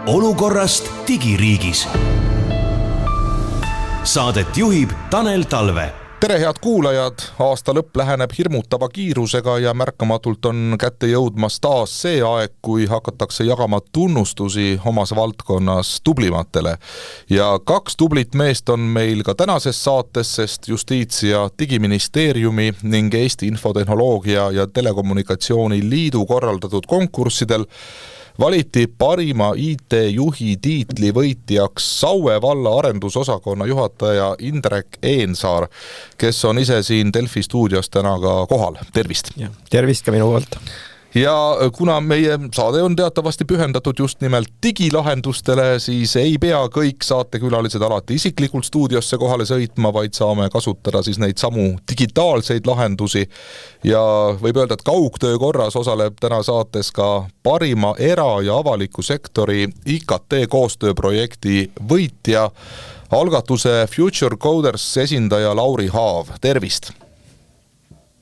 Olukorrast digiriigis. Saadet juhib Tanel Talve. Tere head kuulajad, aasta lõpp läheneb hirmutava kiirusega ja märkamatult on kätte jõudmas taas see aeg, kui hakatakse jagama tunnustusi omas valdkonnas tublimatele. Ja 2 tublit meest on meil ka tänases saates, sest Justiits- ja Digiministeeriumi ning Eesti Infotehnoloogia ja Telekommunikatsiooni Liidu korraldatud konkurssidel valiti parima IT-juhi tiitli võitjaks Saue valla arendusosakonna juhataja Indrek Eensaar, kes on ise siin Delfi stuudios täna ka kohal. Tervist! Tervist ka minu poolt! Ja kuna meie saade on teatavasti pühendatud just nimelt digilahendustele, siis ei pea kõik saatekülalised alati isiklikult stuudiosse kohale sõitma, vaid saame kasutada siis neid samu digitaalseid lahendusi. Ja võib öelda, et kaugtöö korras osaleb täna saates ka parima era- ja avaliku sektori IKT koostööprojekti võitja, algatuse Future Coders esindaja Lauri Haav. Tervist!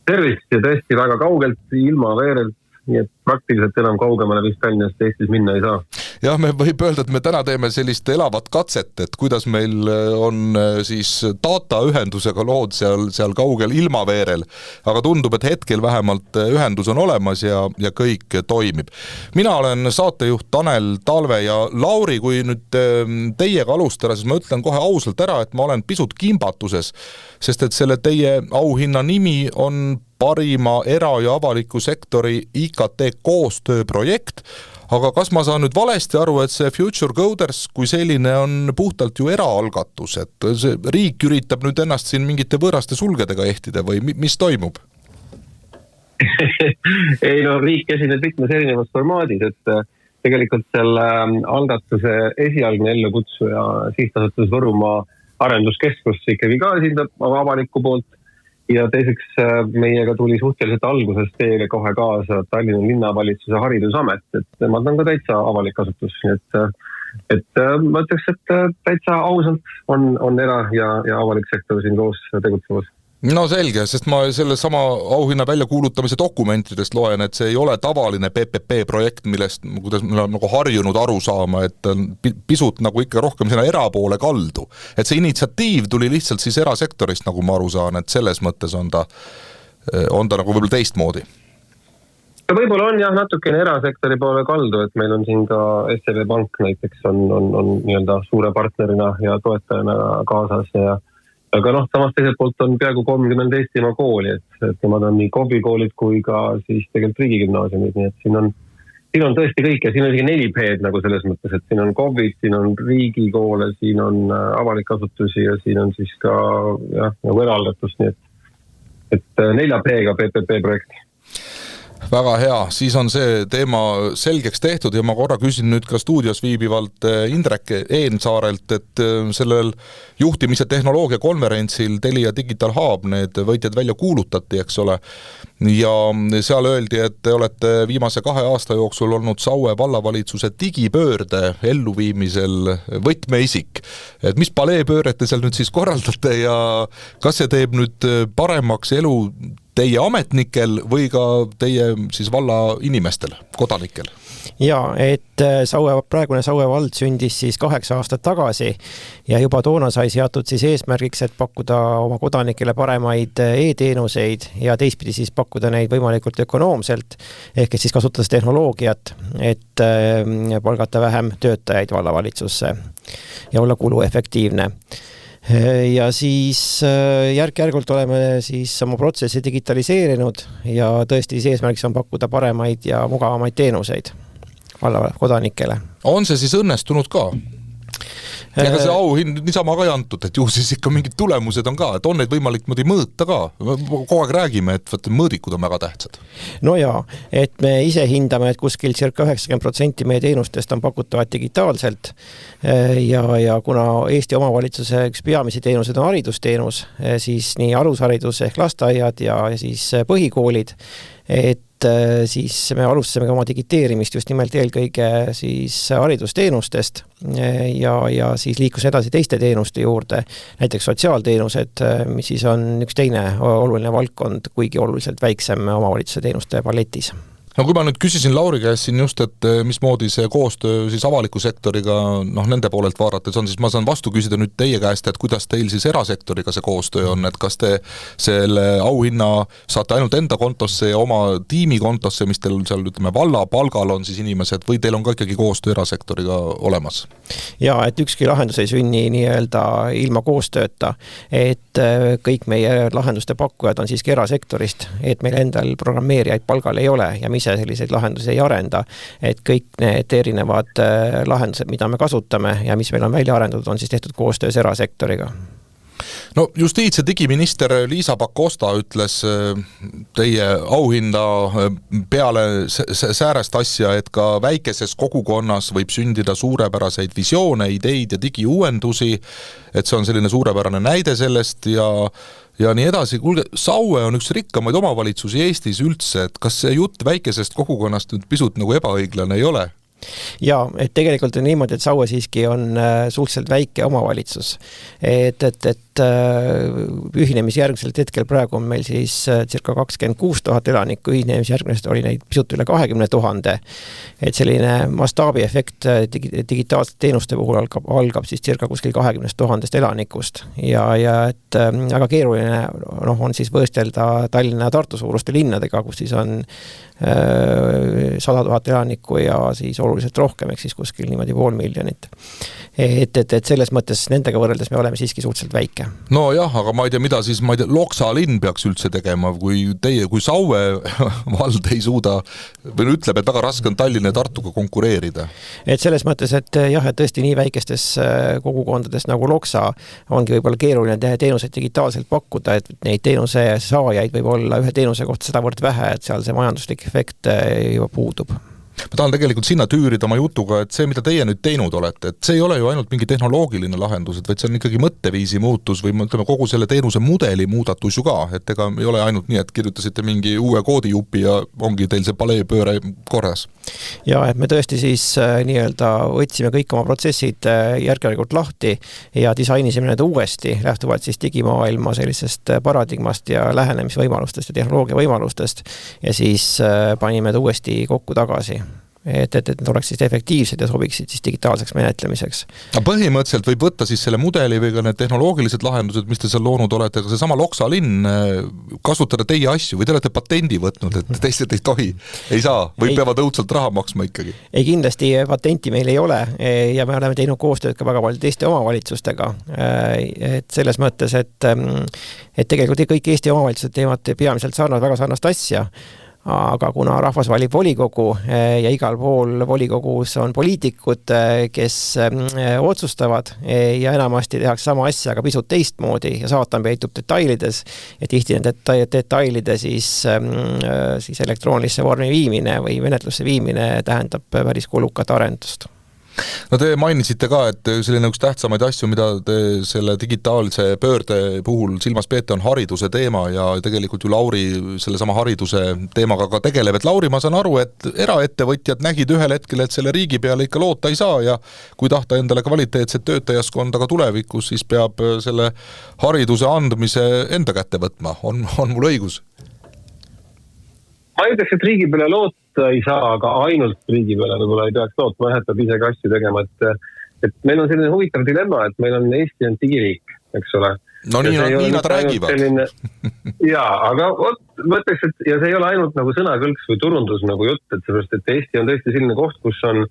Tervist ja tõesti väga kaugelt ilma veerelt. Nii et praktiliselt enam kaugemale vist Tallinnast Eestis minna ei saa. Jah, me võib öelda, et me täna teeme sellist elavat katset, et kuidas meil on siis dataühendusega lood seal kaugel ilmaveerel, aga tundub, et hetkel vähemalt ühendus on olemas ja kõik toimib. Mina olen saatejuht Tanel Talve ja Lauri, kui nüüd teiega alustada, siis ma ütlen kohe ausalt ära, et ma olen pisut kimbatuses, sest et selle teie auhinna nimi on parima era- ja avaliku sektori IKT koostööprojekt, aga kas ma saan nüüd valesti aru, et see Future Coders kui selline on puhtalt ju eraalgatus, et see riik üritab nüüd ennast siin mingite võõraste sulgedega ehtida või mis toimub? Ei no, riik esineb mitmes erinevas formaadis, et tegelikult selle algatuse esialgne ellukutsuja sihtasutus Võrumaa arenduskeskus ikkagi ka esindab avalikku poolt. Ja teiseks meiega tuli suhteliselt algusest teile kohe kaasa Tallinna linnavalitsuse haridusamet, et nemad on ka täitsa avalik asutus. Et ma ütleks, et täitsa ausalt on era- ja avalik sektor siin koos tegutsemas. No selge, sest ma selle sama auhinna väljakuulutamise dokumentidest loen, et see ei ole tavaline PPP-projekt, millest kuidas me oleme nagu harjunud aru saama, et pisut nagu ikka rohkem sinna erapoole kaldu. Et see initsiatiiv tuli lihtsalt siis erasektorist, nagu ma aru saan, et selles mõttes on ta nagu võib-olla teistmoodi. Võib-olla on jah natukene erasektori poole kaldu, et meil on siin ka SEB Pank näiteks on nii-öelda suure partnerina ja toetajana kaasas ja aga samas teiselt poolt on peaaegu 30 Eestimaa kooli, et nemad on nii KOV-koolid kui ka siis tegelikult riigigümnaasiumid, nii et siin on tõesti kõik ja siin on isegi 4 P-d nagu selles mõttes, et siin on KOV-id, siin on riigikoole, siin on avalik asutusi ja siin on siis ka nagu eraalgatust, nii et 4 P-ga PPP projekt. Väga hea, siis on see teema selgeks tehtud ja ma korra küsin nüüd ka stuudios viibivalt Indrek Eensaarelt, et sellel juhtimise tehnoloogia konverentsil Telia Digital Hub need võitjad välja kuulutati, eks ole, ja seal öeldi, et te olete viimase 2 aasta jooksul olnud Saue vallavalitsuse digipöörde elluviimisel võtmeisik. Et mis paleepööret te seal nüüd siis korraldate ja kas see teeb nüüd paremaks elu teie ametnikel või ka teie siis valla inimestel, kodanikel? Ja, et praegune Saue vald sündis siis 8 aastat tagasi ja juba toona sai seatud siis eesmärgiks, et pakkuda oma kodanikele paremaid e-teenuseid ja teistpidi siis pakkuda neid võimalikult ökonoomselt, ehk siis kasutades tehnoloogiat, et palgata vähem töötajaid vallavalitsusse ja olla kuluefektiivne. Ja siis järk-järgult oleme siis oma protsessi digitaliseerinud ja tõesti eesmärgiks on pakkuda paremaid ja mugavamaid teenuseid valla kodanikele. On see siis õnnestunud ka? Ega see auhind niisama ka ei antud, et ju siis ikka mingid tulemused on ka, et on neid võimalik mõõta ka. Kogu aeg räägime, et mõõdikud on väga tähtsad. No jaa, et me ise hindame, et kuskil circa 90% meie teenustest on pakutavad digitaalselt ja kuna Eesti omavalitsuse üks peamisi teenused on haridusteenus, siis nii alusharidus ehk lasteaiad ja siis põhikoolid, et siis me alustasime ka oma digiteerimist just nimelt eelkõige siis haridusteenustest ja siis liikus edasi teiste teenuste juurde, näiteks sotsiaalteenused, mis siis on üks teine oluline valdkond, kuigi oluliselt väiksem omavalitsuse teenuste paletis. No kui ma nüüd küsisin Lauri käest siin just, et mismoodi see koostöö siis avaliku sektoriga nende poolelt vaadates on, siis ma saan vastu küsida nüüd teie käest, et kuidas teil siis erasektoriga see koostöö on, et kas te selle auhinna saate ainult enda kontosse ja oma tiimi kontosse, mis teil seal valla palgal on siis inimesed, või teil on ka ikkagi koostöö erasektoriga olemas? Ja, et ükski lahendus ei sünni nii-öelda ilma koostööta, et kõik meie lahenduste pakkujad on siiski erasektorist, et meil endal programmeerijaid palgal ei ole ja mis selliseid lahendusi ei arenda, et kõik need erinevad lahendused, mida me kasutame ja mis meil on välja arendatud, on siis tehtud koostöös erasektoriga. No justiits- ja digiminister Liisa Pakosta ütles teie auhinda peale säärest asja, et ka väikeses kogukonnas võib sündida suurepäraseid visioone, ideid ja digiuuendusi, et see on selline suurepärane näide sellest ja nii edasi. Kuulge, Saue on üks rikkamaid omavalitsusi Eestis üldse, et kas see jutt väikesest kogukonnast nüüd pisut nagu ebaõiglane ei ole? Ja, et tegelikult on niimoodi, et Saue siiski on suhteliselt väike omavalitsus. Et ühinemisjärgselt hetkel praegu on meil siis circa 26 000 elanikku, ühinemisjärgselt oli neid pisut üle 20 000. Et selline mastaabi efekt digitaalsete teenuste puhul algab siis circa kuskil 20 000 elanikust. Ja et väga keeruline on siis võõstelda Tallinna ja Tartu suuruste linnadega, kus siis on 100 000 elanikku ja siis oluliselt rohkem, ehk siis kuskil niimoodi 500 000. Et selles mõttes nendega võrreldes me oleme siiski suhteliselt väike. No jah, aga ma ei tea, mida siis, Loksa linn peaks üldse tegema, kui Saue vald ei suuda, või ütleb, et väga raske on Tallinna ja Tartuga konkureerida. Et selles mõttes, et jah, et tõesti nii väikestes kogukondades nagu Loksa ongi võib-olla keeruline teenuseid digitaalselt pakkuda, et neid teenuse saajaid võib olla ühe teenuse kohta sedavõrd vähe, et seal see majanduslik efekt juba puudub. Ma tahan tegelikult sinna tüürida oma jutuga, et see, mida teie nüüd teinud olete, et see ei ole ju ainult mingi tehnoloogiline lahendus, vaid see on ikkagi mõtteviisi muutus või ütleme kogu selle teenuse mudeli muudatus ju ka, et ega ei ole ainult nii, et kirjutasite mingi uue koodijupi ja ongi teil see paleepööre korras. Ja, et me tõesti siis nii-öelda võtsime kõik oma protsessid järk-järgult lahti ja disainisime need uuesti, lähtuvalt siis digimaailma sellisest paradigmast ja lähenemisvõimalustest ja tehnoloogia võimalustest ja siis panime ta uuesti kokku tagasi. Et need oleks siis efektiivsed ja sobiksid siis digitaalseks menetlemiseks. Põhimõtteliselt võib võtta siis selle mudeli või ka need tehnoloogilised lahendused, mis te seal loonud olete, aga see sama Loksa linn kasutada teie asju või te olete patendi võtnud, et teised ei tohi, ei saa või peavad õudselt raha maksma ikkagi? Ei, kindlasti patenti meil ei ole ja me oleme teinud koostööd ka väga palju teiste omavalitsustega. Et selles mõttes, et tegelikult kõik Eesti omavalitsused teevad peamiselt väga sarnast asja, aga kuna rahvas valib volikogu ja igal pool volikogus on poliitikud, kes otsustavad ja enamasti tehakse sama asja, aga pisut teistmoodi ja saatan peitub detailides ja tihti nende detailide siis elektroonilisse vormi viimine või menetlusse viimine tähendab päris kulukat arendust. No te mainisite ka, et selline üks tähtsamaid asju, mida te selle digitaalse pöörde puhul silmas peete, on hariduse teema ja tegelikult ju Lauri selle sama hariduse teemaga ka tegeleb. Et Lauri, ma saan aru, et eraettevõtjad nägid ühel hetkel, et selle riigi peale ikka loota ei saa ja kui tahta endale kvaliteetset töötajaskonda ka tulevikus, siis peab selle hariduse andmise enda kätte võtma. On mul õigus? Ma ütleks, et riigi peale loota ei saa, aga ainult riigi peale võib-olla ei peaks lootma, et peab ise ka asju tegema, et meil on selline huvitav dilemma, et meil on Eesti on digiriik, eks ole. No nii nad räägivad. Jaa, aga ma ütleks, et ja see ei ole ainult nagu sõnakõlks või turundus nagu jutt, et seepärast, et Eesti on tõesti selline koht, kus on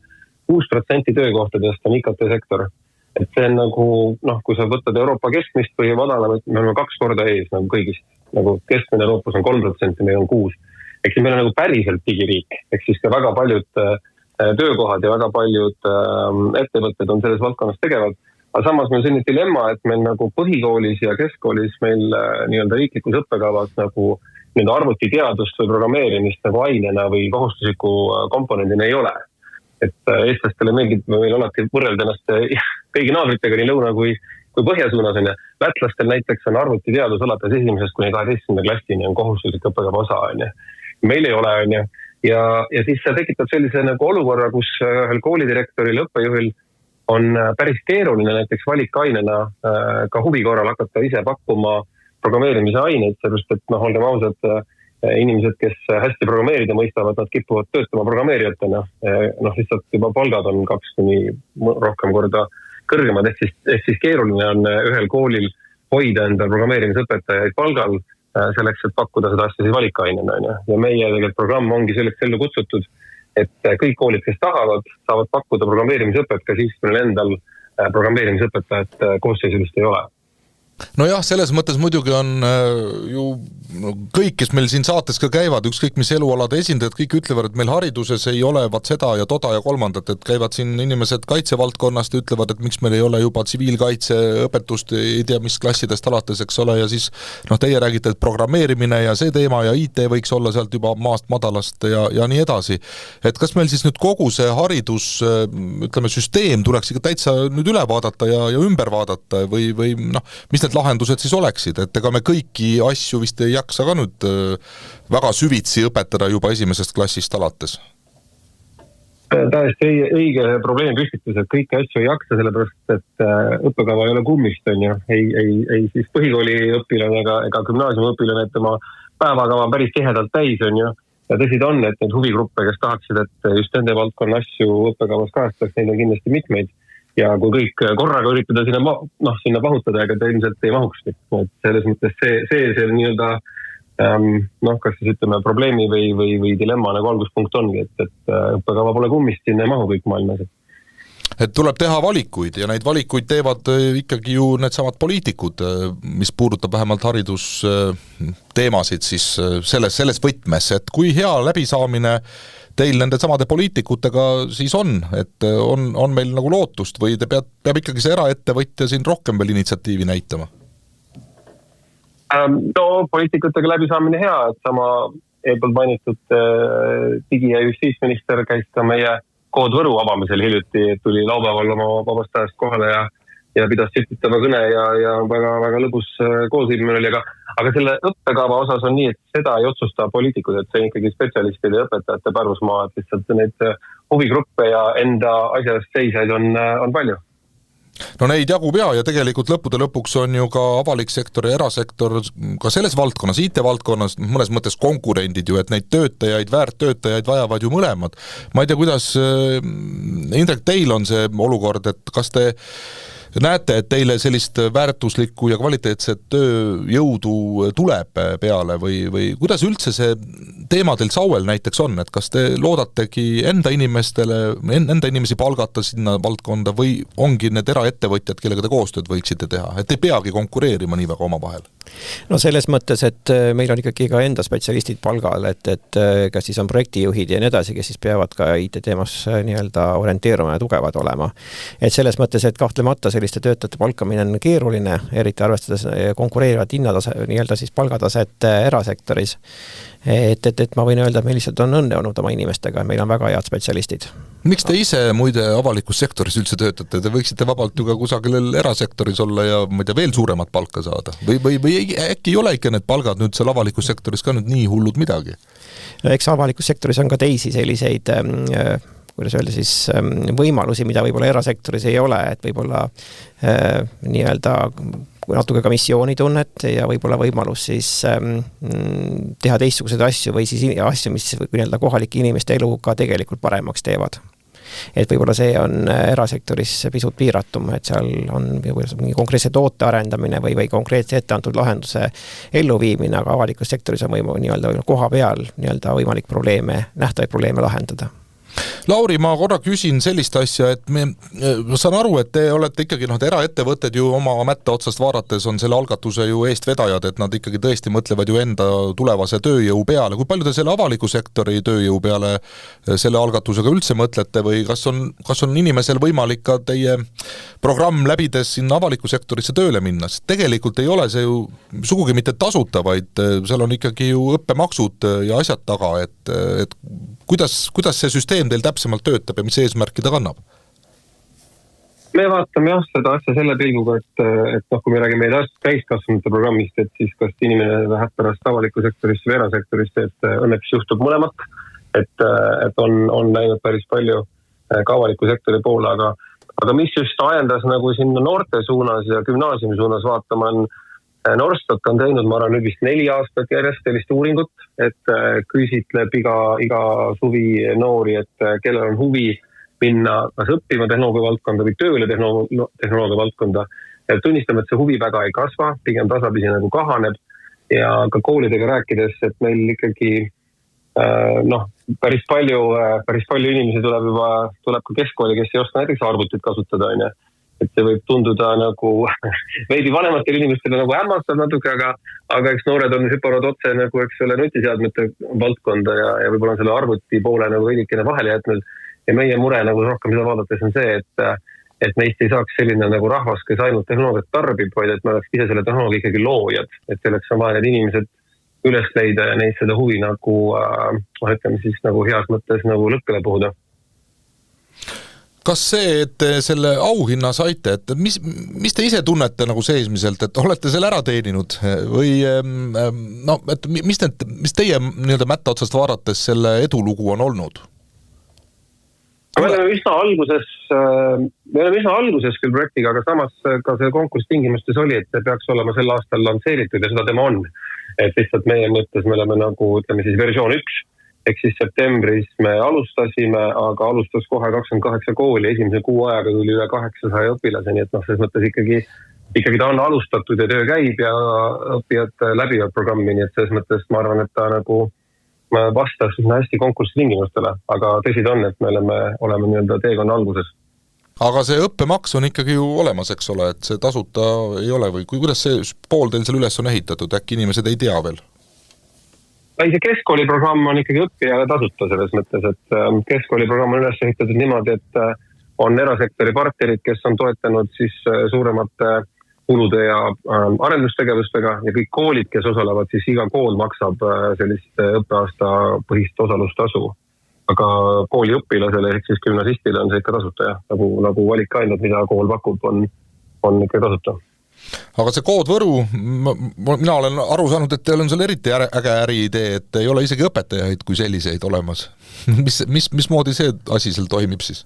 6% töökohtadest on IKT-sektor. Et see on nagu, kui sa võtad Euroopa keskmist või madalama, me oleme 2 korda ees nagu kõigist. Nagu keskmine Euroopas on 3%, meil on 6%. Eks meil on nagu päriselt digiriik, eks siis ka väga paljud töökohad ja väga paljud ettevõtted on selles valdkonnas tegevad. Aga samas meil on selline dilemma, et meil nagu põhikoolis ja keskkoolis meil nii-öelda riiklikus õppekavas nagu nii-öelda arvutiteadust või programmeerimist nagu ainena või kohustusliku komponendina ei ole. Et eestlastele meeldib meil alati võrrelda ennast kõigi naabritega nii lõuna kui põhjasuunas on ja lätlastel näiteks on arvutiteadus alates 1. kuni 12. klassini on kohustuslik õppekava osa on ja meil ei ole on ja siis see tekitab sellise nagu olukorra, kus ühel koolidirektoril, õppejuhil on päris keeruline näiteks valikainena ka huvi korral hakata ise pakkuma programmeerimise aineid, sellepärast et olgem ausad, inimesed, kes hästi programmeerida mõistavad, nad kipuvad töötama programmeerijatena. Lihtsalt juba palgad on 2 kuni rohkem korda kõrgemad, ehk siis keeruline on ühel koolil hoida enda programmeerimisõpetajaid palgal selleks, et pakkuda seda asja siis valikainena. Ja meie tegelikult programm ongi selleks ellu kutsutud, et kõik koolid, kes tahavad, saavad pakkuda programmeerimisõpet ka siis, kui neil endal programmeerimisõpetajat koosseisulist ei ole. Nojah, selles mõttes muidugi on ju kõik, kes meil siin saates ka käivad, ükskõik mis elualade esindajad, kõik ütlevad, et meil hariduses ei ole vaat seda ja toda ja kolmandat, et käivad siin inimesed kaitsevaldkonnast ja ütlevad, et miks meil ei ole juba tsiviilkaitseõpetust, ei tea mis klassidest alates, eks ole, ja siis teie räägite, et programmeerimine ja see teema ja IT võiks olla sealt juba maast madalast ja nii edasi. Et kas meil siis nüüd kogu see haridus, ütleme, süsteem tuleks ikka täitsa nüüd üle vaadata ja ümber vaadata või mis need lahendused siis oleksid, et ega me kõiki asju vist ei jaksa ka nüüd väga süvitsi õpetada juba esimesest klassist alates? Täiesti õige probleemi püstitus, et kõiki asju ei jaksa, sellepärast, et õppekava ei ole kummist, on ju. Ei siis põhikooli õpilane ega gümnaasiumi õpilane, et tema päevakava päris tihedalt täis, on ju. Ja tõsi ta on, et need huvigruppe, kes tahaksid, et just nende valdkonna asju õppekavas kajastaks, neid on kindlasti mitmeid. Ja kui kõik korraga üritada sinna pahutada, ega ta ilmselt ei mahukski. Et selles mõttes see nii-öelda, kas siis ütleme probleemi või dilemma nagu alguspunkt ongi, et õppekava pole kummist, sinna ei mahu kõik maailmas. Et tuleb teha valikuid ja neid valikuid teevad ikkagi ju need samad poliitikud, mis puudutab vähemalt haridusteemasid siis selles võtmes, et kui hea läbisaamine teil nende samade poliitikutega siis on, et on meil nagu lootust või te peab ikkagi see eraettevõtja siin rohkem veel initsiatiivi näitama? Poliitikutega läbisaamine hea, et sama eelpoolt mainitud digi- ja justiitsminister käis ka meie Kood Võru avamisel hiljuti, tuli laupäeval oma vabast ajast kohale ja pidas tsititava kõne ja väga, väga lõbus koosviibimine oli, aga selle õppekava osas on nii, et seda ei otsusta poliitikud, et see ikkagi spetsialistide ja õpetajate pärusmaa, et lihtsalt neid huvigruppe ja enda asjast seisaid on palju. No neid jagub ja tegelikult lõppude lõpuks on ju ka avalik sektor ja erasektor ka selles valdkonnas, IT-valdkonnas mõnes mõttes konkurendid ju, et neid töötajaid, väärttöötajaid vajavad ju mõlemad. Ma ei tea, kuidas, Indrek, teil on see olukord, et kas te näete, et teile sellist väärtuslikku ja kvaliteetset tööjõudu tuleb peale või kuidas üldse see teema teil Sauel näiteks on, et kas te loodategi enda inimesi palgata sinna valdkonda või ongi need eraettevõtjad, kellega te koostööd võiksite teha, et ei peagi konkureerima nii väga oma vahel? No selles mõttes, et meil on ikkagi ka enda spetsialistid palgal, et kas siis on projektijuhid ja nii edasi, kes siis peavad ka IT-teemas nii-öelda orienteeruma ja tugevad olema. Et selles mõttes, et kahtlemata selliste töötajate palkamine on keeruline, eriti arvestades konkureerivat hinnatase, nii-öelda siis palgataset erasektoris. Et ma võin öelda, et meil lihtsalt on õnne olnud oma inimestega, meil on väga head spetsialistid. Miks te ise muide avalikus sektoris üldse töötate? Te võiksite vabalt ju ka kusagil erasektoris olla ja ma ei tea, veel suuremat palka saada. Või äkki ei ole ikka need palgad nüüd seal avalikus sektoris ka nüüd nii hullud midagi? No, eks avalikus sektoris on ka teisi selliseid kuidas öelda siis võimalusi, mida võib-olla erasektoris ei ole, et võib-olla nii-öelda natuke ka missioonitunnet ja võib-olla võimalus siis teha teistsuguseid asju või siis asju, mis nii-öelda kohalike inimeste elu ka tegelikult paremaks teevad. Et võib-olla see on erasektoris pisut piiratum, et seal on mingi konkreetse toote arendamine või konkreetse etteantud lahenduse elluviimine, aga avalikus sektoris on nii-öelda koha peal nii-öelda võimalik nähtavaid probleeme lahendada. Lauri, ma korra küsin sellist asja, et ma saan aru, et te olete ikkagi eraettevõtted ju oma mätta otsast vaadates on selle algatuse ju eestvedajad, et nad ikkagi tõesti mõtlevad ju enda tulevase tööjõu peale. Kui palju te selle avaliku sektori tööjõu peale selle algatusega üldse mõtlete või kas on inimesel võimalik ka teie programm läbides sinna avaliku sektorisse tööle minna? Tegelikult ei ole see ju sugugi mitte tasuta, vaid seal on ikkagi ju õppemaksud ja asjad taga, et kuidas see süsteem teil täpsemalt töötab ja mis eesmärki ta kannab? Me vaatame seda asja selle pilguga, et kui me räägime täiskasvanute programmist, et siis kas inimene läheb pärast avaliku sektorisse või erasektorisse, et õnneks juhtub mõlemat, et on läinud päris palju ka avaliku sektori poole, aga mis just ajendas nagu sinna noorte suunas ja gümnaasiumi suunas vaatama Norstat on teinud, ma arvan, nüüd vist 4 aastat järjest sellist uuringut, et küsitleb iga suvi noori, et kellel on huvi minna kas õppima tehnoloogia valdkonda või tööle tehnoloogia valdkonda. Ja tunnistame, et see huvi väga ei kasva, pigem tasapisi nagu kahaneb ja ka koolidega rääkides, et meil ikkagi päris palju inimesi tuleb ka keskkooli, kes ei oska näiteks arvutit kasutada, on. Et see võib tunduda nagu veidi vanematele inimestele nagu hämmastav natuke, aga eks noored on hüpanud otse nagu, eks ole, nutiseadmete valdkonda ja võib-olla on selle arvuti poole nagu veidikene vahele jätnud. Ja meie mure nagu rohkem seda vaadates on see, et meist ei saaks selline nagu rahvas, kes ainult tehnoloogiat tarbib, vaid et me oleks ise selle tehnoloogia ikkagi loojad. Et selleks on vaja need inimesed üles leida ja neid seda huvi nagu, ütleme siis nagu heas mõttes nagu lõkkele puhuda. Kas see, et selle auhinna saite, et mis te ise tunnete nagu seesmiselt, et olete selle ära teeninud või et mis teie nii-öelda mätta otsast vaadates selle edulugu on olnud? Me oleme üsna alguses küll projektiga, aga samas ka see konkurss tingimustes oli, et see peaks olema sel aastal lansseeritud ja seda tema on. Et lihtsalt meie mõttes me oleme nagu, ütleme siis versioon 1. Ehk siis septembris me alustasime, aga alustas kohe 28 kooli, esimese kuu ajaga tuli üle 800 õpilase, nii et selles mõttes ikkagi ta on alustatud ja töö käib ja õppijad läbivad programmi, nii et selles mõttes ma arvan, et ta nagu vastas hästi konkursi tingimustele, aga tõsi ta on, et me oleme nii-öelda teekonna alguses. Aga see õppemaks on ikkagi ju olemas, eks ole, et see tasuta ei ole või kuidas see pool teil seal üles on ehitatud, äkki inimesed ei tea veel? See keskkooliprogramm on ikkagi õppijale tasuta selles mõttes, et keskkooliprogramm on üles ehitatud niimoodi, et on erasektori partnerid, kes on toetanud siis suuremate kulude ja arendustegevustega ja kõik koolid, kes osalevad, siis iga kool maksab sellist õppeaasta põhist osalustasu. Aga kooli õpilasele ehk siis gümnasistile on see ikka tasuta ja nagu valikained, mida kool pakub, on ikka tasuta. Aga see Kood Võru, mina olen aru saanud, et teil on seal eriti äge äriidee, et ei ole isegi õpetajaid kui selliseid olemas. Mismoodi see asi seal toimib siis?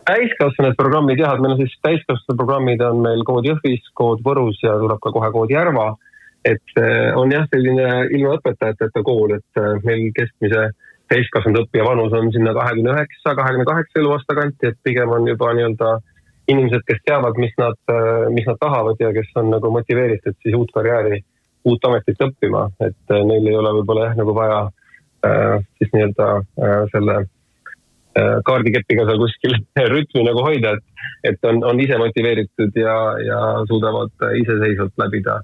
Täiskasvanud programmid, jah, et meil on siis täiskasvanud programmid on meil Kood Jõhvis, Kood Võrus ja tuleb ka kohe Kood Järva. Et on jah selline ilma õpetajateta kool, et meil keskmise täiskasvanud õppija vanus on sinna 29-28 eluaasta kanti, et pigem on juba nii-öelda inimesed, kes teavad, mis nad tahavad ja kes on nagu motiveeritud siis uut karjääri, uut ametit õppima, et neil ei ole võib-olla nagu vaja siis nii-öelda selle kaardikepiga seal kuskil rütmi nagu hoida, et on ise motiveeritud ja suudavad iseseisvalt läbida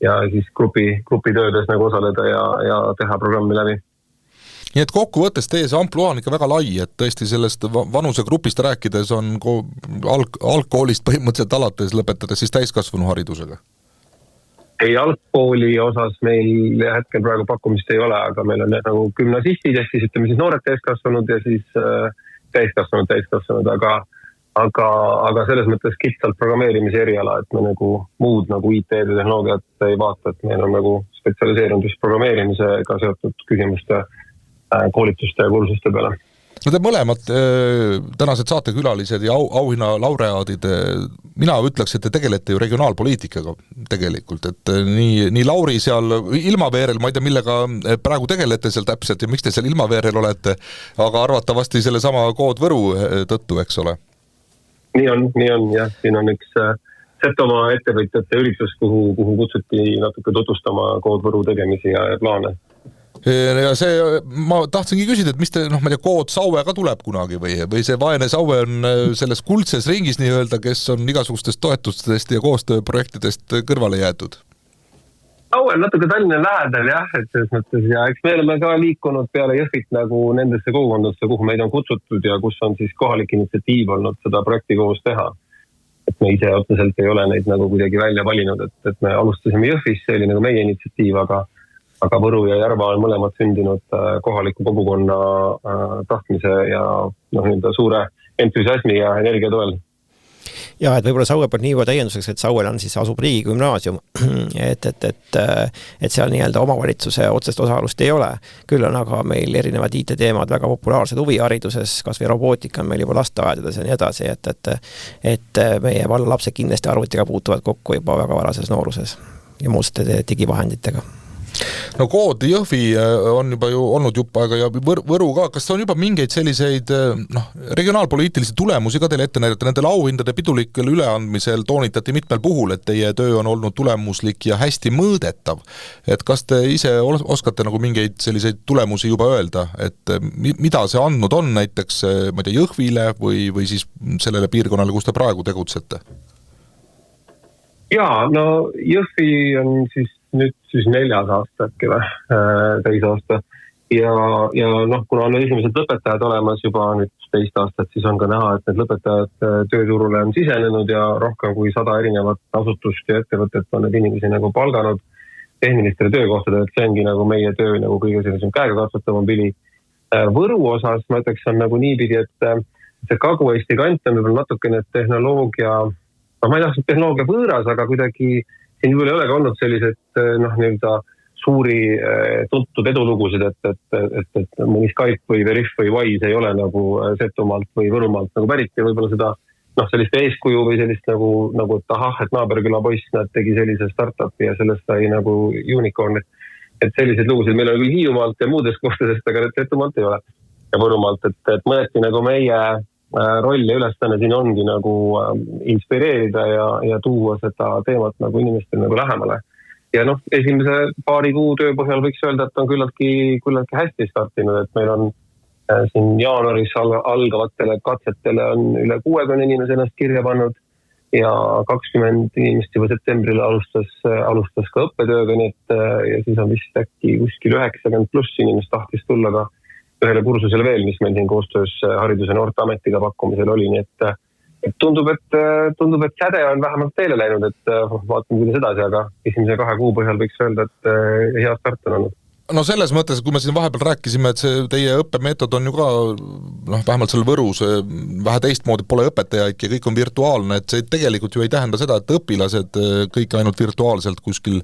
ja siis grupi töödes nagu osaleda ja teha programmi läbi. Nii et kokkuvõttes teie see ampluaa on ikka väga lai, et tõesti sellest vanusegrupist rääkides on algkoolist põhimõtteliselt alates lõpetades siis täiskasvanu haridusega? Ei, algkooli osas meil hetkel praegu pakkumist ei ole, aga meil on nagu gümnasistid ehk siis ütleme siis noored täiskasvanud ja siis täiskasvanud, aga selles mõttes kitsalt programmeerimise eriala, et me nagu muud nagu IT ja tehnoloogiat ei vaata, et meil on nagu spetsialiseerunud just programmeerimisega seotud küsimuste koolituste ja kursuste peale. No te mõlemad tänased saatekülalised ja auhinna laureaadid, mina ütleks, et te tegelete ju regionaalpoliitikaga tegelikult, et nii Lauri seal ilmaveerel, ma ei tea, millega praegu tegelete seal täpselt ja miks te seal ilmaveerel olete, aga arvatavasti selle sama Kood Võru tõttu, eks ole? Nii on, jah, siin on üks Setomaa ettevõtjate üritus, kuhu kutsuti natuke tutvustama Kood Võru tegemisi ja plaane. Ja see, ma tahtsingi küsida, et mis te, ma ei tea, Kood Saue ka tuleb kunagi või see vaene Saue on selles kuldses ringis nii-öelda, kes on igasugustest toetustest ja koostööprojektidest kõrvale jäetud? Saue on natuke Tallinna lähedal, jah, et selles mõttes ja eks me oleme ka liikunud peale Jõhvit nagu nendesse kogukondadesse, kuhu meid on kutsutud ja kus on siis kohalik initsiatiiv olnud seda projekti koos teha. Et me ise otseselt ei ole neid nagu kuidagi välja valinud, et me alustasime Jõhvis, see oli nagu meie initsiatiiv, aga Võru ja Järva on mõlemad sündinud kohaliku kogukonna tahtmise ja suure entusiasmi ja energia toel. Ja, et võib-olla Saue poolt nii juba täienduseks, et Sauel on siis asub riigigümnaasium, et seal nii-öelda omavalitsuse otsest osalust ei ole. Küll on aga meil erinevad IT-teemad väga populaarsed huvihariduses, kas või robootika on meil juba lasteaedades ja nii edasi, et meie valla lapsed kindlasti arvutiga puutuvad kokku juba väga varases nooruses. muude digivahenditega. No Kood Jõhvi on juba ju olnud jupp aega ja Võru ka, kas on juba mingeid selliseid regionaalpoliitilisi tulemusi ka teile ette näidata? Nendel auhindade pidulikel üleandmisel toonitati mitmel puhul, et teie töö on olnud tulemuslik ja hästi mõõdetav. Et kas te ise oskate nagu mingeid selliseid tulemusi juba öelda, et mida see andnud on näiteks ma ei tea, Jõhvile või siis sellele piirkonnale, kus te praegu tegutsete? Jaa, no Jõhvi on nüüd 4. aasta äkki teise aasta ja kuna on esimesed lõpetajad olemas juba nüüd 2 aastat, siis on ka näha, et need lõpetajad tööturule on sisenenud ja rohkem kui 100 erinevat asutust ja ettevõtet on need inimesi nagu palganud tehnilistele töökohtadele, et see ongi nagu meie töö nagu kõige sellisem käegakatsutavam pili. Võru osas ma ütleks on nagu niipidi, et see Kagu-Eesti kant on võib-olla natukene tehnoloogia, ma ei tahtnud tehnoloogia võõras, aga kuidagi siin juba ei olegi olnud sellised nii-öelda suuri tuntud edulugusid, et mõni Skype või Veriff või Wise ei ole nagu Setumaalt või Võrumaalt nagu pärit ja võib-olla seda sellist eeskuju või sellist nagu et ahah, et naaberküla poiss nad tegi sellise startupi ja sellest sai nagu unicorn, et selliseid lugusid meil on küll Hiiumaalt ja muudest kohtadest, aga Setumaalt ei ole ja Võrumaalt, et mõneti nagu meie roll ja ülesanne siin ongi nagu inspireerida ja tuua seda teemat nagu inimestele nagu lähemale. Ja esimese paari kuu töö põhjal võiks öelda, et on küllaltki hästi startinud, et meil on siin jaanuaris algavatele katsetele on üle 60 inimese ennast kirja pannud ja 20 inimest juba septembril alustas ka õppetööga, nii et ja siis on vist äkki kuskil 90+ inimest tahtis tulla ka ühele kursusele veel, mis meil siin koostöös Haridus- ja Noorteametiga pakkumisel oli, nii et tundub, et säde on vähemalt teele läinud, et vaatame kuidas edasi, aga esimese 2 kuu põhjal võiks öelda, et hea start on olnud. No selles mõttes, kui me siin vahepeal rääkisime, et see teie õppemeetod on ju ka vähemalt seal Võrus vähe teistmoodi, pole õpetajaid ja kõik on virtuaalne, et see tegelikult ju ei tähenda seda, et õpilased kõik ainult virtuaalselt kuskil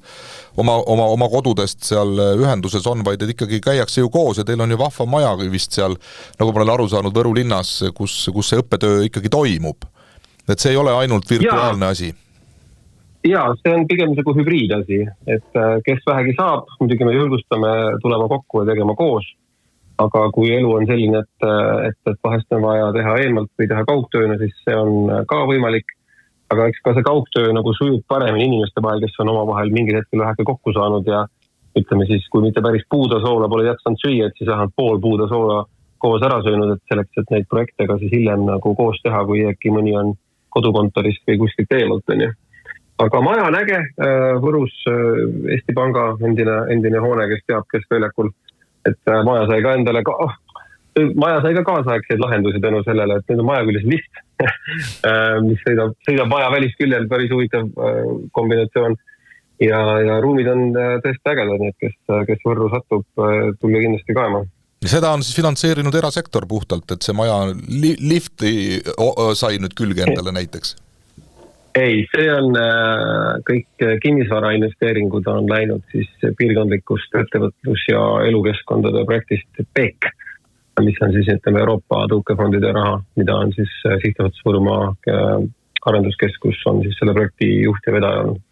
oma kodudest seal ühenduses on, vaid et ikkagi käiakse ju koos ja teil on ju vahva maja vist seal, nagu ma olen aru saanud, Võru linnas, kus see õppetöö ikkagi toimub. Et see ei ole ainult virtuaalne asi. Jaa, see on pigem nagu hübriidasi, et kes vähegi saab, muidugi me julgustame tulema kokku ja tegema koos, aga kui elu on selline, et vahest on vaja teha eemalt või teha kaugtööna, siis see on ka võimalik, aga eks ka see kaugtöö nagu sujub paremini inimeste vahel, kes on omavahel mingil hetkel väheke kokku saanud ja ütleme siis, kui mitte päris puudasoola pole jaksanud süüa, et siis vähemalt pool puudasoola koos ära söönud, et selleks, et neid projekte ka siis hiljem nagu koos teha, kui äkki mõni on kodukontorist või kuskilt eemalt, on ju. Aga maja on äge, Võrus Eesti Panga endine hoone, kes teab, kes väljakul, et maja sai ka kaasaegseid lahendusi tänu sellele, et nüüd on maja küljes lift, mis sõidab maja välisküljel, päris huvitav kombinatsioon ja ruumid on tõesti ägedad, nii et kes Võrru satub, tulge kindlasti kaema. Seda on siis finantseerinud erasektor puhtalt, et see maja lifti sai nüüd külge endale näiteks? Ei, see on kõik kinnisvarainvesteeringud on läinud siis piirkondlikust ettevõtlus- ja elukeskkondade projektist PEK, mis on siis Euroopa tõukefondide raha, mida on siis Sihtasutus Võrumaa arenduskeskus on siis selle projekti juht ja vedaja olnud.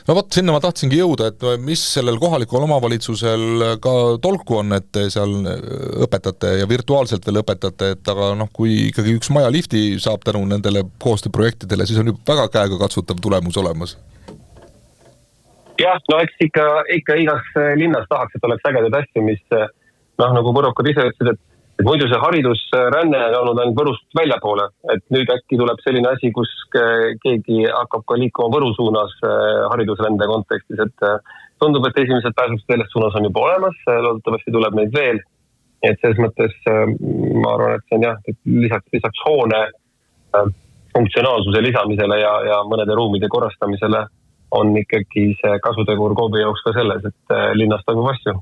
No vot, sinna ma tahtsingi jõuda, et mis sellel kohalikul omavalitsusel ka tolku on, et te seal õpetate ja virtuaalselt veel õpetate, et aga kui ikkagi üks maja lifti saab tänu nendele koostööprojektidele, siis on ju väga käega katsutav tulemus olemas. Jah, no eks ikka igas linnas tahaks, et oleks ägedad asju, mis nagu võrokad ise ütlesid, et muidu see haridusränne on olnud ainult Võrust väljapoole, et nüüd äkki tuleb selline asi, kus keegi hakkab ka liikuma Võru suunas haridusrände kontekstis, et tundub, et esimesed pääsud selles suunas on juba olemas, loodetavasti tuleb neid veel, et selles mõttes ma arvan, et see on jah, et lisaks hoone funktsionaalsuse lisamisele ja mõnede ruumide korrastamisele on ikkagi see kasutegur KOV-i jaoks ka selles, et linnas toimub asju.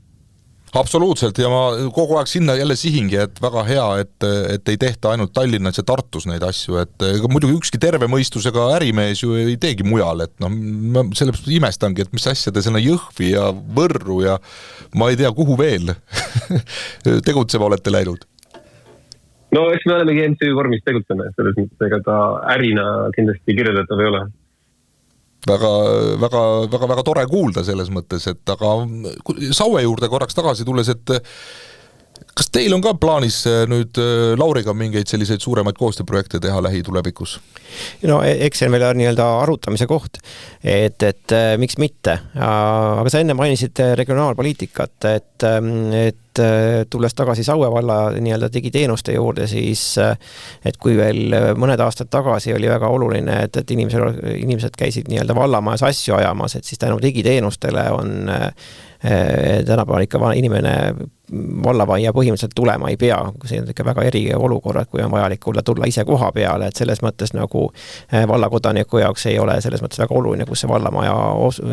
Absoluutselt ja ma kogu aeg sinna jälle sihingi, et väga hea, et ei tehta ainult Tallinnas ja Tartus neid asju, et muidugi ükski terve mõistusega ärimees ju ei teegi mujal, et ma sellepärast imestangi, et mis asja te sinna Jõhvi ja Võrru ja ma ei tea, kuhu veel tegutsema olete läinud? No eks me olemegi MTÜ vormis tegutseme, selles mõttes ega ta ärina kindlasti kirjeldatav ei ole. väga tore kuulda selles mõttes, et aga Saue juurde korraks tagasi tulles, et kas teil on ka plaanis nüüd Lauriga mingeid selliseid suuremaid koostööprojekte teha lähitulevikus? No eks see on veel nii-öelda arutamise koht, et miks mitte. Aga sa enne mainisid regionaalpoliitikat, et tulles tagasi Saue valla nii-öelda digiteenuste juurde, siis et kui veel mõned aastad tagasi oli väga oluline, et inimesed käisid nii-öelda vallamajas asju ajamas, et siis tänu digiteenustele on tänapäeval ikka inimene vallavajja põhimõtteliselt tulema ei pea, see on ikka väga eri olukorrad, kui on vajalik tulla ise koha peale, et selles mõttes nagu vallakodaniku jaoks ei ole selles mõttes väga oluline, kus see vallamaja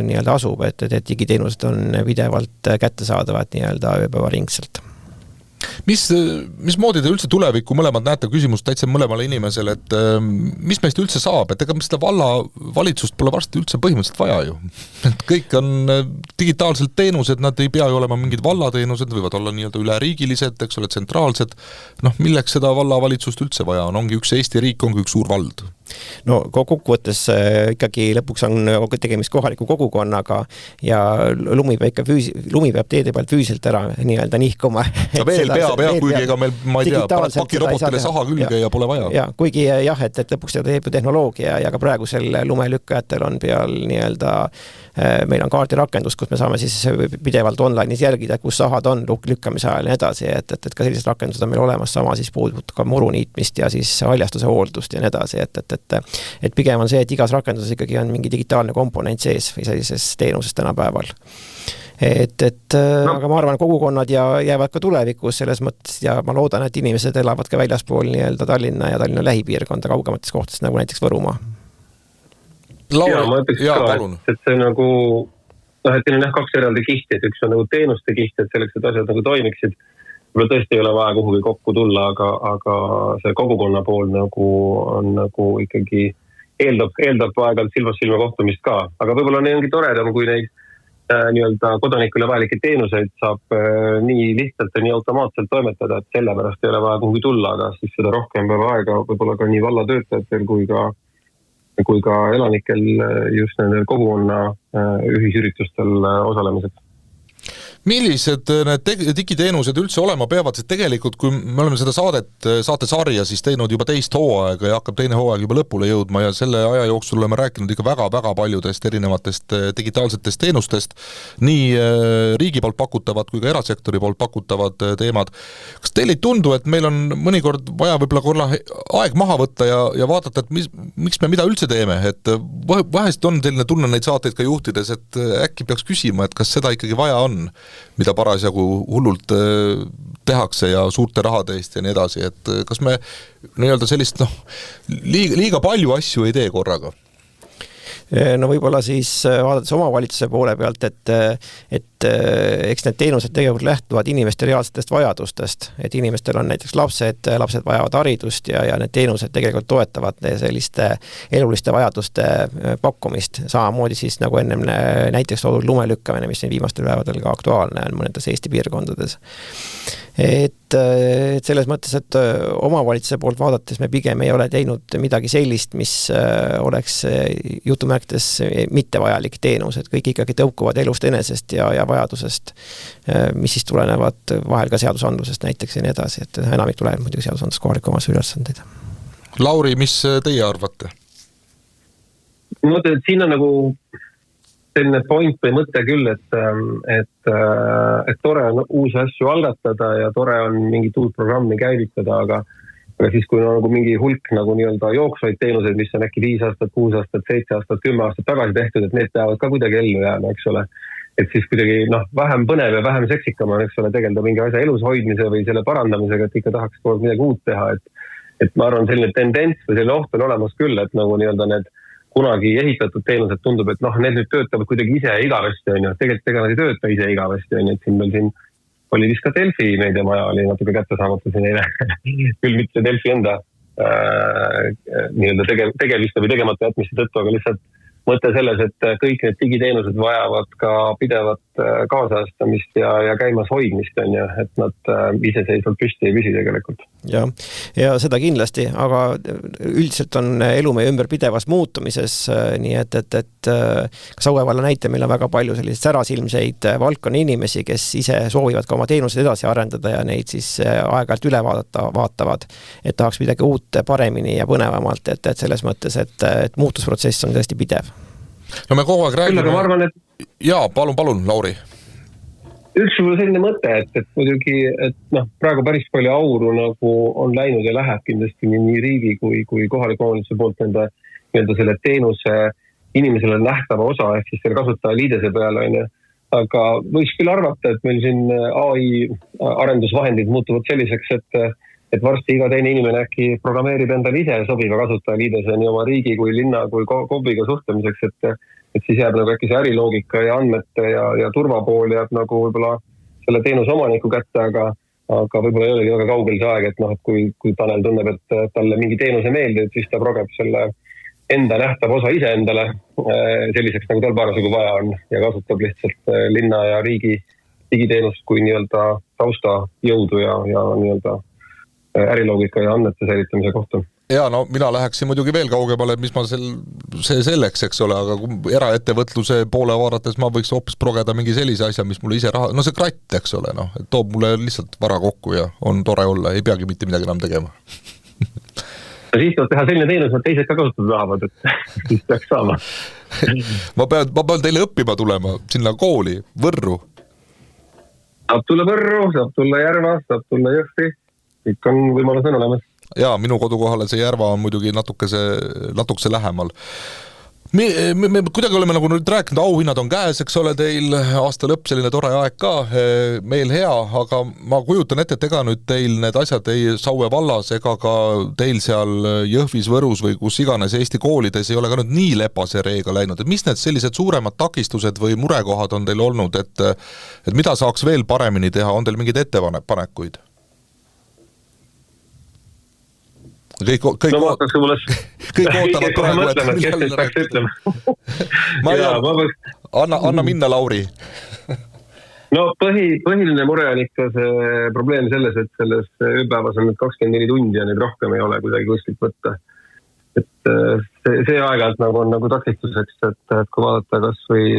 nii-öelda asub, et digiteenused on pidevalt kättesaadavad nii-öelda ööpäevaringselt. Mismoodi te üldse tulevikku mõlemad näete, küsimus täitsa mõlemale inimesele, et mis meist üldse saab, et ega seda vallavalitsust pole varsti üldse põhimõtteliselt vaja ju. Et kõik on digitaalselt teenused, nad ei pea ju olema mingid vallateenused, võivad olla nii-öelda üleriigilised, eks ole, tsentraalsed. Milleks seda vallavalitsust üldse vaja on? Ongi üks Eesti riik, ongi üks suur vald. No kokkuvõttes ikkagi lõpuks on tegemist kohaliku kogukonnaga ja lumi peab teede pealt füüsilt ära nii-öelda nihkuma. Veel peab, kuigi ega meil, ma ei tea, pärast pakirobotile saha külge ja pole vaja. Ja, kuigi jah, et lõpuks seda teeb tehnoloogia ja ka praegusel lumelükkajatel on peal nii-öelda, meil on kaardirakendus, kus me saame siis pidevalt online'is jälgida, kus sahad on lükkamise ajal ja edasi, et ka sellised rakendused on meil olemas, sama siis puudub ka muru niitmist ja siis haljastuse hooldust ja nii edasi, et pigem on see, et igas rakenduses ikkagi on mingi digitaalne komponent sees või sellises teenuses tänapäeval. Aga ma arvan, kogukonnad jäävad ka tulevikus selles mõttes ja ma loodan, et inimesed elavad ka väljaspool nii-öelda Tallinna ja Tallinna lähipiirkonda kaugemates kohtades, nagu näiteks Võrumaa. Ma ütleks ka, et see nagu, et teil on kaks eraldi kihti, et üks on nagu teenuste kiht, et selleks, et asjad nagu toimiksid, võib-olla tõesti ei ole vaja kuhugi kokku tulla, aga see kogukonna pool nagu on nagu ikkagi eeldab aegalt silma kohtumist ka, aga võib-olla ongi toredam, kui neid nii-öelda kodanikule vajalikke teenuseid saab nii lihtsalt ja nii automaatselt toimetada, et sellepärast ei ole vaja kuhugi tulla, aga siis seda rohkem peab aega võib-olla ka nii vallatöötajatel kui ka elanikel just nendel kogukonna ühisüritustel osalemiseks. Millised need digiteenused üldse olema peavad, sest tegelikult, kui me oleme seda saatesarja siis teinud juba teist hooaega ja hakkab teine hooaeg juba lõpule jõudma ja selle aja jooksul oleme rääkinud ikka väga paljudest erinevatest digitaalsetest teenustest, nii riigi poolt pakutavad kui ka erasektori poolt pakutavad teemad. Kas teil ei tundu, et meil on mõnikord vaja võib-olla aeg maha võtta ja vaadata, et miks me mida üldse teeme, et vahest on selline tunne neid saateid ka juhtides, et äkki peaks küsima, et kas seda ikkagi vaja on, mida parasjagu hullult tehakse ja suurte rahade eest ja nii edasi, et kas me nii-öelda sellist liiga palju asju ei tee korraga? No võib-olla siis vaadates omavalitsuse poole pealt, et eks need teenused tegelikult lähtuvad inimeste reaalsetest vajadustest, et inimestel on näiteks lapsed vajavad haridust ja need teenused tegelikult toetavad selliste eluliste vajaduste pakkumist. Samamoodi siis nagu ennem näiteks toodud lumelükkamine, mis on viimastel päevadel ka aktuaalne on mõnedes Eesti piirkondades. Et selles mõttes, et omavalitsuse poolt vaadates me pigem ei ole teinud midagi sellist, mis oleks jutumärkides mittevajalik teenus, et kõik ikkagi tõukuvad elust enesest ja vajadusest, mis siis tulenevad vahel ka seadusandlusest näiteks ja nii edasi, et enamik tuleb muidugi seadusandlust kohaliku omavalitsuse ülesandeid. Lauri, mis teie arvate? Ma mõtlen, et siin on nagu selline point või mõte küll, et tore on uusi asju algatada ja tore on mingit uut programmi käivitada, aga siis kui on nagu mingi hulk nagu nii-öelda jooksvaid teenuseid, mis on äkki 5 aastat, 6 aastat, 7 aastat, 10 aastat tagasi tehtud, et need peavad ka kuidagi ellu jääma, eks ole. Et siis kuidagi vähem põnev ja vähem seksikama, eks ole, tegelda mingi asja elus hoidmise või selle parandamisega, et ikka tahaks midagi uut teha. Et ma arvan, selline tendents või selline oht on olemas küll, et nagu nii-öelda need kunagi ehitatud teenused tundub, et need nüüd töötavad kuidagi ise igavesti, on ju. Tegelikult ega nad ei tööta ise igavesti, on ju. Et siin oli vist ka Delfi meediamaja, oli natuke kättesaamatu siin eile. Küll mitte Delfi enda nii-öelda tegeviste või tegemata jätmiste tõttu, aga lihtsalt mõte selles, et kõik need digiteenused vajavad ka pidevat kaasajastamist ja käimas hoidmist, on ju, et nad iseseisvalt püsti ei püsi tegelikult. ja seda kindlasti, aga üldiselt on elu meie ümber pidevas muutumises, nii et Saue valla näite meil on väga palju selliseid särasilmseid valdkonna inimesi, kes ise soovivad ka oma teenused edasi arendada ja neid siis aeg-ajalt üle vaatavad, et tahaks midagi uut paremini ja põnevamalt, et selles mõttes, et muutusprotsess on tõesti pidev. No me kogu aeg räägime... Ma arvan, et... Jaa, palun, Lauri. Üks selline mõte, et muidugi, et praegu päris palju auru nagu on läinud ja läheb kindlasti nii riigi kui kohaliku omavalitsuse poolt nende selle teenuse inimesele nähtava osa ehk siis selle kasutaja liidese peale on. Aga võiks küll arvata, et meil siin AI arendusvahendid muutuvad selliseks, et varsti iga teine inimene äkki programmeerib endale ise sobiva kasutaja liidese nii oma riigi kui linna kui KOV-iga suhtlemiseks, et siis jääb nagu äkki see äriloogika ja andmete ja turvapool jääb nagu võib-olla selle teenuse omaniku kätte, aga võib-olla ei olegi väga kaugel see aeg, et kui Tanel tunneb, et talle mingi teenuse meeldib, siis ta progeb selle enda nähtav osa ise endale selliseks, nagu tal parasjagu vaja on ja kasutab lihtsalt linna ja riigi digiteenust kui nii-öelda tausta jõudu ja nii-öelda äriloogika ja andmete säilitamise kohta. Ja no mina läheksin muidugi veel kaugemale, mis ma see selleks, eks ole, aga kui eraettevõtluse poole vaadates ma võiks hoopis progeda mingi sellise asja, mis mulle ise raha, no see kratt, eks ole, et toob mulle lihtsalt vara kokku ja on tore olla, ei peagi mitte midagi enam tegema. Ja siis tuleb teha selline teenus, et teised ka kasutada tahavad, et siis peaks saama. ma pean teile õppima tulema sinna kooli, Võrru. Saab tulla Võrru, saab tulla Järva, saab tulla Jõhvi. Kõik on võimalus on olemas. Jaa, minu kodukohale see Järva on muidugi natukese lähemal. Me kuidagi oleme nagu nüüd rääkinud, auhinnad on käes, eks ole, teil aasta lõpp selline tore aeg ka, meil hea, aga ma kujutan ette, et ega nüüd teil need asjad ei Saue vallas ega ka teil seal Jõhvis, Võrus või kus iganes Eesti koolides ei ole ka nüüd nii lepase reega läinud, et mis need sellised suuremad takistused või murekohad on teil olnud, et mida saaks veel paremini teha, on teil mingeid ettepanekuid? Kõik ootavad praegu, anna minna, Lauri. No põhiline mure on ikka see probleem selles, et selles ööpäevas on nüüd 24 tundi ja neid rohkem ei ole kuidagi kuskilt võtta. Et see aeg-ajalt nagu on nagu takistuseks, et kui vaadata kas või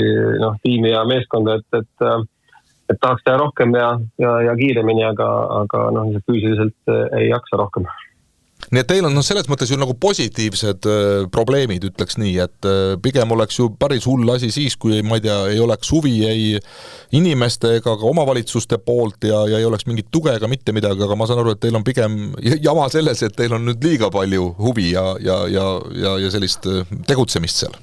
tiimi ja meeskonda, et tahaks teha rohkem ja kiiremini, aga füüsiliselt ei jaksa rohkem. Nii et teil on selles mõttes ju nagu positiivsed probleemid, ütleks nii, et pigem oleks ju päris hull asi siis, kui ma ei tea, ei oleks huvi ei inimeste ega ka omavalitsuste poolt ja ei oleks mingit tuge ega mitte midagi, aga ma saan aru, et teil on pigem jama selles, et teil on nüüd liiga palju huvi ja sellist tegutsemist seal.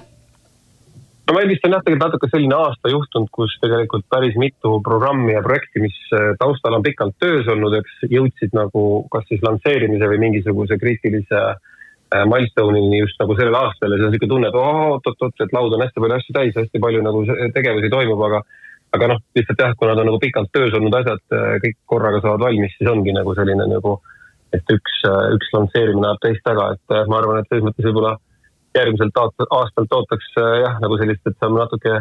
No meil vist on natuke selline aasta juhtunud, kus tegelikult päris mitu programmi ja projekti, mis taustal on pikalt töös olnud, jõudsid nagu kas siis lansseerimise või mingisuguse kriitilise milestone'ini just nagu sellel aastal ja see on selline tunne, et laud on hästi palju asju täis, hästi palju nagu tegevusi toimub, aga lihtsalt jah, kui nad on nagu pikalt töös olnud asjad, kõik korraga saavad valmis, siis ongi nagu selline nagu, et üks lansseerimine näeb teist taga, et ma arvan, et selles mõttes võib-olla järgmiselt aastalt ootaks nagu sellist, et saame natuke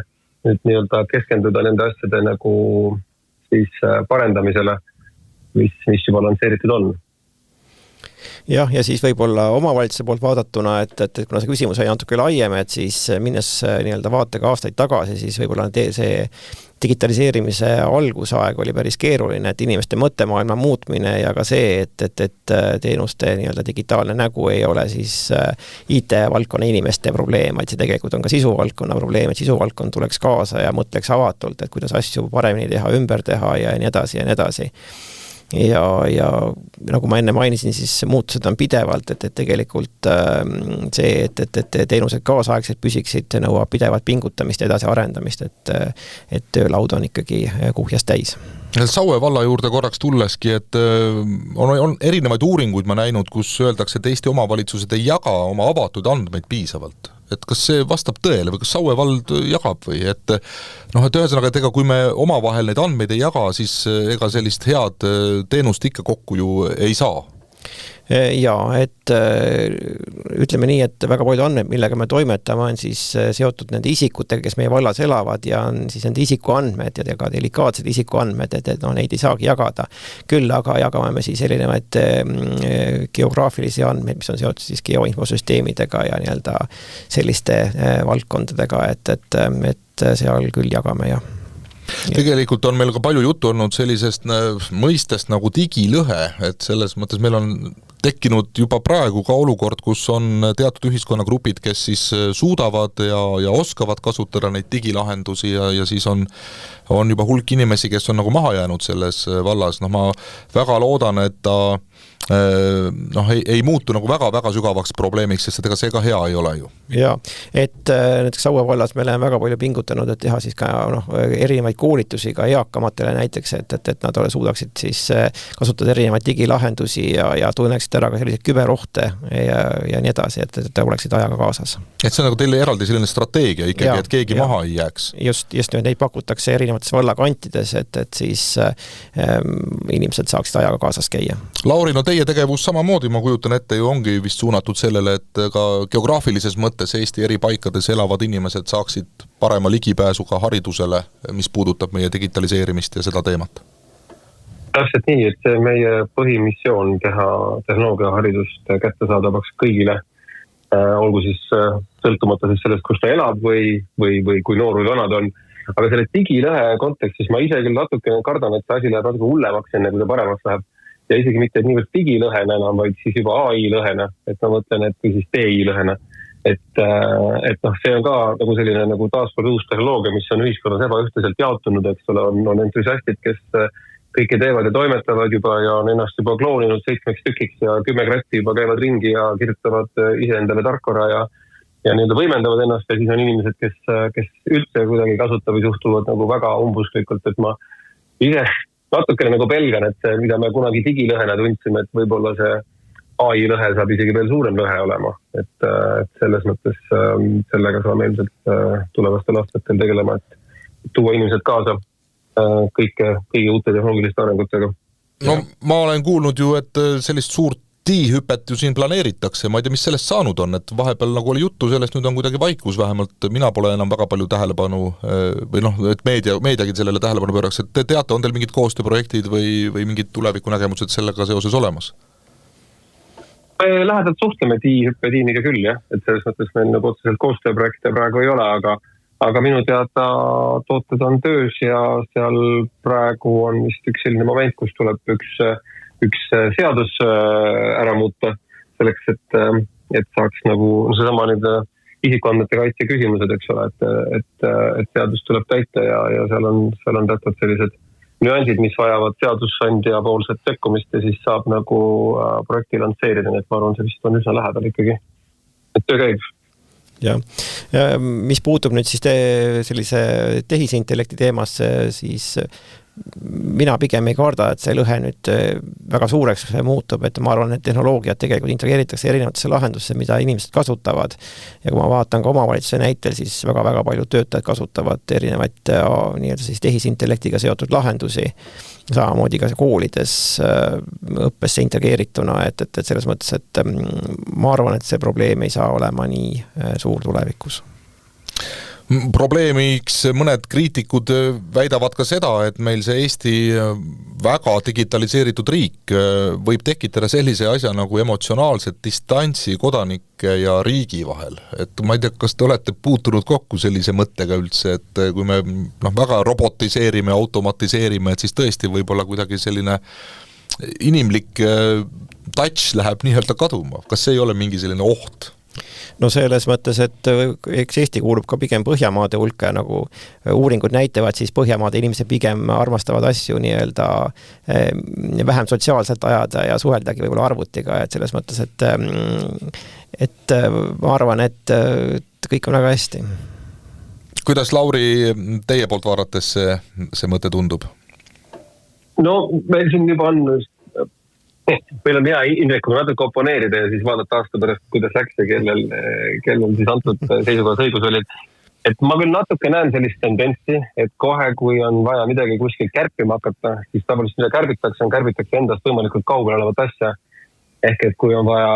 nüüd nii-öelda keskenduda nende asjade nagu siis parendamisele, mis juba lansseeritud on. Ja siis võib-olla omavalitsuse poolt vaadatuna, et kuna see küsimus on natuke laiem, et siis minnes nii-öelda vaatega aastaid tagasi, siis võib-olla see digitaliseerimise algusaeg oli päris keeruline, et inimeste mõttemaailma muutmine ja ka see, et teenuste nii-öelda digitaalne nägu ei ole siis IT-valdkonna inimeste probleem, vaid see tegelikult on ka sisuvaldkonna probleem, et sisuvaldkond tuleks kaasa ja mõtleks avatult, et kuidas asju paremini teha, ümber teha ja nii edasi ja nii edasi. Ja nagu ma enne mainisin, siis muutused on pidevalt, et tegelikult see, et teenused kaasaegselt püsiksid, nõuab pidevat pingutamist ja edasi arendamist, et töölaud on ikkagi kuhjas täis. Saue valla juurde korraks tulleski, et on erinevaid uuringuid ma näinud, kus öeldakse, et Eesti omavalitsused ei jaga oma avatud andmeid piisavalt. Et kas see vastab tõele või kas Saue vald jagab või et ühesõnaga, et ega kui me omavahel neid andmeid ei jaga, siis ega sellist head teenust ikka kokku ju ei saa. Ja, et ütleme nii, et väga palju andmed, millega me toimetame, on siis seotud nende isikutega, kes meie vallas elavad ja on siis nende isikuandmed ja ka delikaatsed isikuandmed, et neid ei saagi jagada. Küll aga jagame me siis erinevaid geograafilisi andmeid, mis on seotud siis geoinfosüsteemidega ja nii-öelda selliste valdkondadega, et seal küll jagame ja tegelikult on meil ka palju juttu olnud sellisest mõistest nagu digilõhe, et selles mõttes meil on tekkinud juba praegu ka olukord, kus on teatud ühiskonnagrupid, kes siis suudavad ja oskavad kasutada neid digilahendusi ja siis on juba hulk inimesi, kes on nagu maha jäänud selles vallas. Ma väga loodan, et ta ei muutu nagu väga-väga sügavaks probleemiks, sest ega see ka hea ei ole ju. Jaa, et näiteks Saue vallas me oleme väga palju pingutanud, et teha siis ka erinevaid koolitusi ka eakamatele näiteks, et nad suudaksid siis kasutada erinevaid digilahendusi ja tunneksid ära ka selliseid küberohte ja nii edasi, et oleksid ajaga kaasas. Et see on nagu teile eraldi selline strateegia ikkagi, et keegi maha ei jääks. Just neid pakutakse erinevates vallakantides, et siis inimesed saaksid ajaga kaasas käia. Lauri, teie tegevus samamoodi, ma kujutan ette, ju ongi vist suunatud sellele, et ka geograafilises mõttes Eesti eri paikades elavad inimesed saaksid parema ligipääsu ka haridusele, mis puudutab meie digitaliseerimist ja seda teemat. Täpselt nii, et see meie põhimissioon teha tehnoloogiaharidust kättesaadavaks kõigile, olgu siis sõltumata siis sellest, kus ta elab või kui noor või vanad on. Aga selle digilõhe kontekstis ma ise küll natuke kardan, et see asi läheb natuke hullemaks enne, kui ta paremaks läheb. Ja isegi mitte niivõrd digilõhena enam, vaid siis juba AI-lõhena, et ma mõtlen, et kui siis TI-lõhena. Et see on ka nagu selline nagu taaskord uus tehnoloogia, mis on ühiskonnas ebaühtlaselt jaotunud, eks ole, on entusiastid, kes kõike teevad ja toimetavad juba ja on ennast juba klooninud 7 tükiks ja 10 kratti juba käivad ringi ja kirjutavad ise endale tarkvara ja nii-öelda võimendavad ennast ja siis on inimesed, kes üldse kuidagi kasutavad või suhtuvad nagu väga umbusklikult, et ma ise natukene nagu pelgan, et see, mida me kunagi digilõhena tundsime, et võib-olla see AI-lõhe saab isegi veel suurem lõhe olema. Et selles mõttes sellega saame ilmselt tulevastel aastatel tegelema, et tuua inimesed kaasa kõigi uute tehnoloogiliste arengutega. Ma olen kuulnud ju, et sellist suurt hüpet ju siin planeeritakse, ma ei tea, mis sellest saanud on, et vahepeal nagu oli juttu sellest, nüüd on kuidagi vaikus, vähemalt mina pole enam väga palju tähelepanu või et meediagi sellele tähelepanu pööraks, et te teate, on teil mingid koostööprojektid või mingid tulevikunägemused sellega seoses olemas? Me lähedalt suhtleme hüppetiimiga küll, jah, et selles mõttes meil nagu otseselt koostööprojekte praegu ei ole, aga minu teada tooted on töös ja seal praegu on vist üks selline moment, kus tuleb üks seadus ära muuta selleks, et saaks nagu seesama nende isikuandmete kaitse küsimused, eks ole, et seadus tuleb täita ja seal on teatud sellised nüansid, mis vajavad seadusandja poolset sekkumist ja siis saab nagu projekti lansseerida, nii et ma arvan, see vist on üsna lähedal ikkagi, et töö käib. Ja mis puutub nüüd siis sellise tehisintellekti teemasse, siis mina pigem ei karda, et see lõhe nüüd väga suureks muutub, et ma arvan, et tehnoloogiat tegelikult integreeritakse erinevatesse lahendusse, mida inimesed kasutavad. Ja kui ma vaatan ka omavalitsuse näitel, siis väga-väga palju töötajad kasutavad erinevaid nii-öelda siis tehisintellektiga seotud lahendusi. Samamoodi ka koolides õppesse integreerituna, et selles mõttes, et ma arvan, et see probleem ei saa olema nii suur tulevikus. Probleemiks mõned kriitikud väidavad ka seda, et meil see Eesti väga digitaliseeritud riik võib tekitada sellise asja nagu emotsionaalset distantsi kodanike ja riigi vahel. Et ma ei tea, kas te olete puutunud kokku sellise mõttega üldse, et kui me väga robotiseerime, automatiseerime, et siis tõesti võib-olla kuidagi selline inimlik touch läheb nii-öelda kaduma. Kas see ei ole mingi selline oht? No selles mõttes, et eks Eesti kuulub ka pigem Põhjamaade hulka, nagu uuringud näitavad, siis Põhjamaade inimesed pigem armastavad asju nii-öelda vähem sotsiaalselt ajada ja suheldagi võib-olla arvutiga, et selles mõttes, et ma arvan, et kõik on väga hästi. Kuidas, Lauri, teie poolt vaadates see mõte tundub? No, meil siin juba on meil on hea Indrekuga natuke oponeerida ja siis vaadata aasta pärast, kuidas läks ja kellel siis antud seisukohas õigus oli. Et ma küll natuke näen sellist tendentsi, et kohe, kui on vaja midagi kuskil kärpima hakata, siis tavaliselt mida kärbitakse endast võimalikult kaugel olevat asja. ehk et kui on vaja,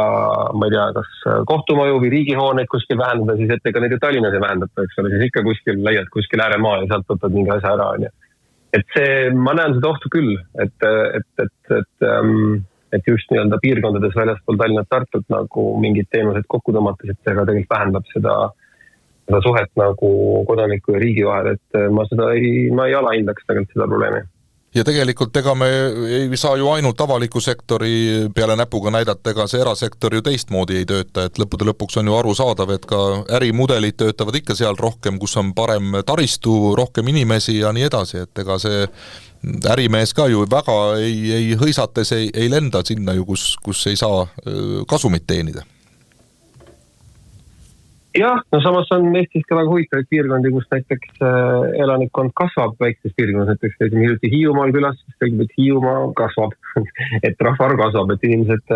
ma ei tea, kas kohtumaju või riigihooneid kuskil vähendada, siis et ega neid ju Tallinnas ei vähendata, eks ole, siis ikka kuskil leiad kuskil ääremaal ja sealt võtad mingi asja ära, on ju. Et see, ma näen seda ohtu küll, et just nii-öelda piirkondades väljaspool Tallinnat Tartut nagu mingid teenused kokku tõmmates, et see ka tegelikult vähendab seda suhet nagu kodaniku ja riigi vahel, et ma ei alahindaks tegelikult seda probleemi. Ja tegelikult ega me ei saa ju ainult avaliku sektori peale näpuga näidata, ega see erasektor ju teistmoodi ei tööta, et lõpuks on ju arusaadav, et ka ärimudelid töötavad ikka seal rohkem, kus on parem taristu, rohkem inimesi ja nii edasi, et ega see ärimees ka ju väga ei hõisates ei lenda sinna ju, kus ei saa kasumit teenida. Jah, no samas on Eestis ka väga huvitavaid piirkondi, kus näiteks elanikkond kasvab väikses piirkonnas, näiteks käisime hiljuti Hiiumaal külas, siis tegime, et Hiiumaa kasvab, et rahvaarv kasvab, et inimesed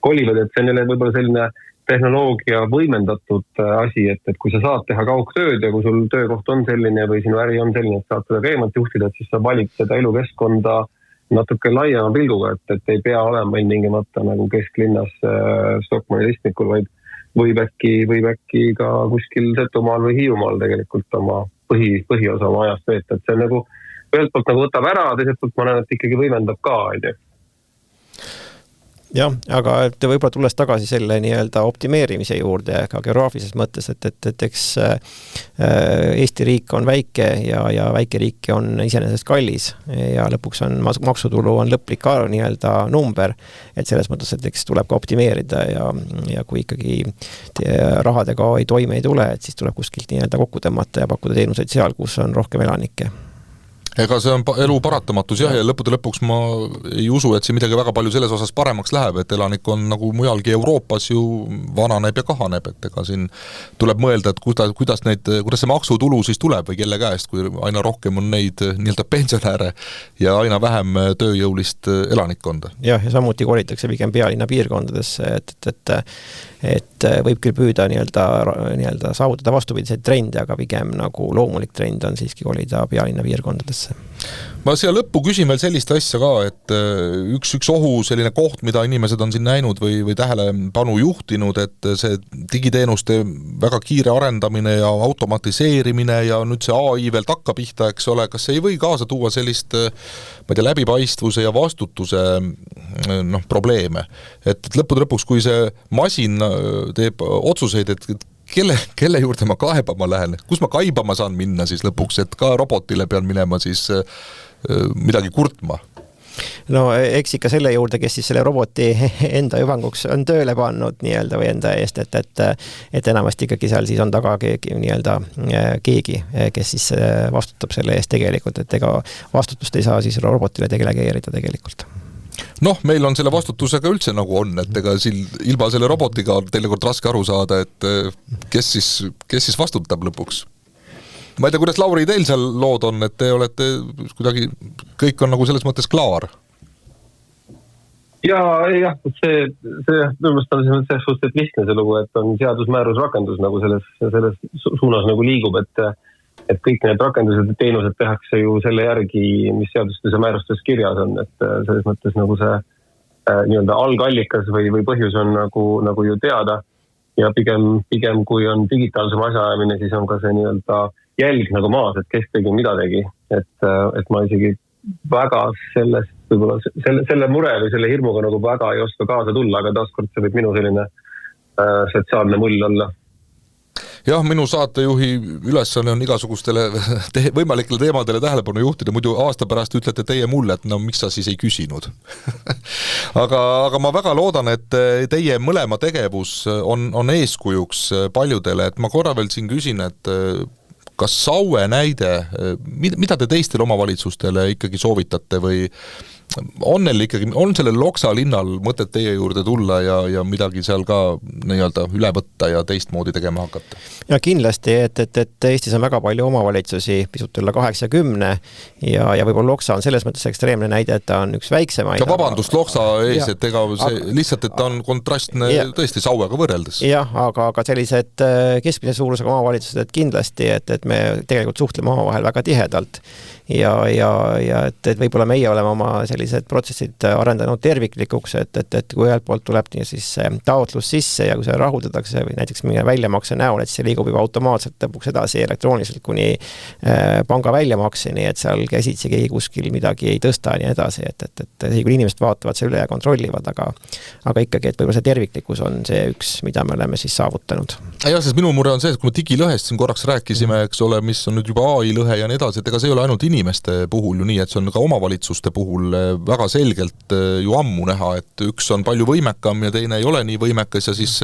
kolivad, et see on jälle võib-olla selline tehnoloogia võimendatud asi, et kui sa saad teha kaugtööd ja kui sul töökoht on selline või sinu äri on selline, et saad seda käimalt juhtida, et siis sa valid seda elukeskkonda natuke laiema pilguga, et ei pea olema tingimata nagu kesklinnas Stockmanni ristmikul, vaid võib äkki ka kuskil Setumaal või Hiiumaal tegelikult oma põhiosa oma ajast veeta, et see on nagu ühelt poolt nagu võtab ära, teiselt poolt ma näen, et ikkagi võimendab ka, ei tea. Jah, aga et võib-olla tulles tagasi selle nii-öelda optimeerimise juurde ka geograafilises mõttes, et eks Eesti riik on väike ja väike riik on iseenesest kallis ja lõpuks on maksutulu on lõplik nii-öelda number, et selles mõttes, et eks tuleb ka optimeerida ja kui ikkagi rahadega toime ei tule, et siis tuleb kuskilt nii-öelda kokku tõmmata ja pakkuda teenuseid seal, kus on rohkem elanikke. Ega see on elu paratamatus jah, ja lõpuks ma ei usu, et see midagi väga palju selles osas paremaks läheb, et elanik on nagu mujalgi Euroopas ju vananeb ja kahaneb, et ega siin tuleb mõelda, et kuidas see maksutulu siis tuleb või kelle käest, kui aina rohkem on neid nii-öelda pensionäre ja aina vähem tööjõulist elanikkonda. Jah, ja samuti kolitakse pigem pealinna piirkondadesse, et võib küll püüda nii-öelda saavutada vastupidiseid trende, aga pigem nagu loomulik trend on siiski kolida pealinna piirkondadesse. Ma siia lõppu küsin veel sellist asja ka, et üks ohu selline koht, mida inimesed on siin näinud või tähelepanu juhtinud, et see digiteenuste väga kiire arendamine ja automatiseerimine ja nüüd see AI veel takka pihta, eks ole, kas see ei või kaasa tuua sellist läbipaistvuse ja vastutuse probleeme, et lõpuks, kui see masin teeb otsuseid, et kelle juurde ma kaebama lähen, kus ma kaibama saan minna siis lõpuks, et ka robotile pean minema siis midagi kurtma? No eks ikka selle juurde, kes siis selle roboti enda hüvanguks on tööle pannud nii-öelda või enda eest, et enamasti ikkagi seal siis on taga keegi, kes siis vastutab selle eest tegelikult, et ega vastutust ei saa siis robotile delegeerida tegelikult. Noh, meil on selle vastutusega üldse nagu on, et ega ilma selle robotiga on teinekord raske aru saada, et kes siis vastutab lõpuks. Ma ei tea, kuidas Lauri teil seal lood on, et te olete kuidagi, kõik on nagu selles mõttes klaar? Jah, see mõnest on selles suhtes lihtne see lugu, et on seadusmäärus rakendus nagu selles suunas nagu liigub, et kõik need rakendused ja teenused tehakse ju selle järgi, mis seadustes ja määrustes kirjas on, et selles mõttes nagu see nii-öelda algallikas või põhjus on nagu ju teada ja pigem kui on digitaalsem asjaajamine, siis on ka see nii-öelda jälg nagu maas, et kes tegi, mida tegi, et ma isegi väga selle mure või selle hirmuga nagu väga ei oska kaasa tulla, aga taaskord see võib minu selline sotsiaalne mull olla. Jah, minu saatejuhi ülesanne on igasugustele võimalikele teemadele tähelepanu juhtida, muidu aasta pärast ütlete teie mulle, et no miks sa siis ei küsinud. aga ma väga loodan, et teie mõlema tegevus on eeskujuks paljudele, et ma korra veel siin küsin, et kas Saue näide, mida te teistele omavalitsustele ikkagi soovitate või on sellel Loksa linnal mõtet teie juurde tulla ja midagi seal ka nii-öelda üle võtta ja teistmoodi tegema hakata? Ja kindlasti, et Eestis on väga palju omavalitsusi, pisut üle 80 ja võib-olla Loksa on selles mõttes ekstreemne näide, et ta on üks väiksemaid. Ja vabandust Loksa ees, et ega see lihtsalt, et ta on kontrastne tõesti Sauega võrreldes. Jah, aga sellised keskmise suurusega omavalitsused kindlasti, et me tegelikult suhtleme omavahel väga tihedalt ja et võib-olla meie oleme oma sellised protsessid arendanud terviklikuks, et kui ühelt poolt tuleb nii siis taotlus sisse ja kui see rahuldatakse või näiteks mingi väljamakse näol, et see liigub juba automaatselt lõpuks edasi elektrooniliselt kuni panga väljamakseni, et seal käsitsi keegi kuskil midagi ei tõsta ja nii edasi, et kui inimesed vaatavad see üle ja kontrollivad, aga ikkagi, et võib-olla see terviklikkus on see üks, mida me oleme siis saavutanud. Ja, sest minu mure on see, et kui me digilõhest siin korraks rääkisime, eks ole, mis on nüüd juba AI lõhe ja nii edasi, et ega see ei ole ainult inimeste puhul ju nii, et see on ka omavalitsuste puhul väga selgelt ju ammu näha, et üks on palju võimekam ja teine ei ole nii võimekas ja siis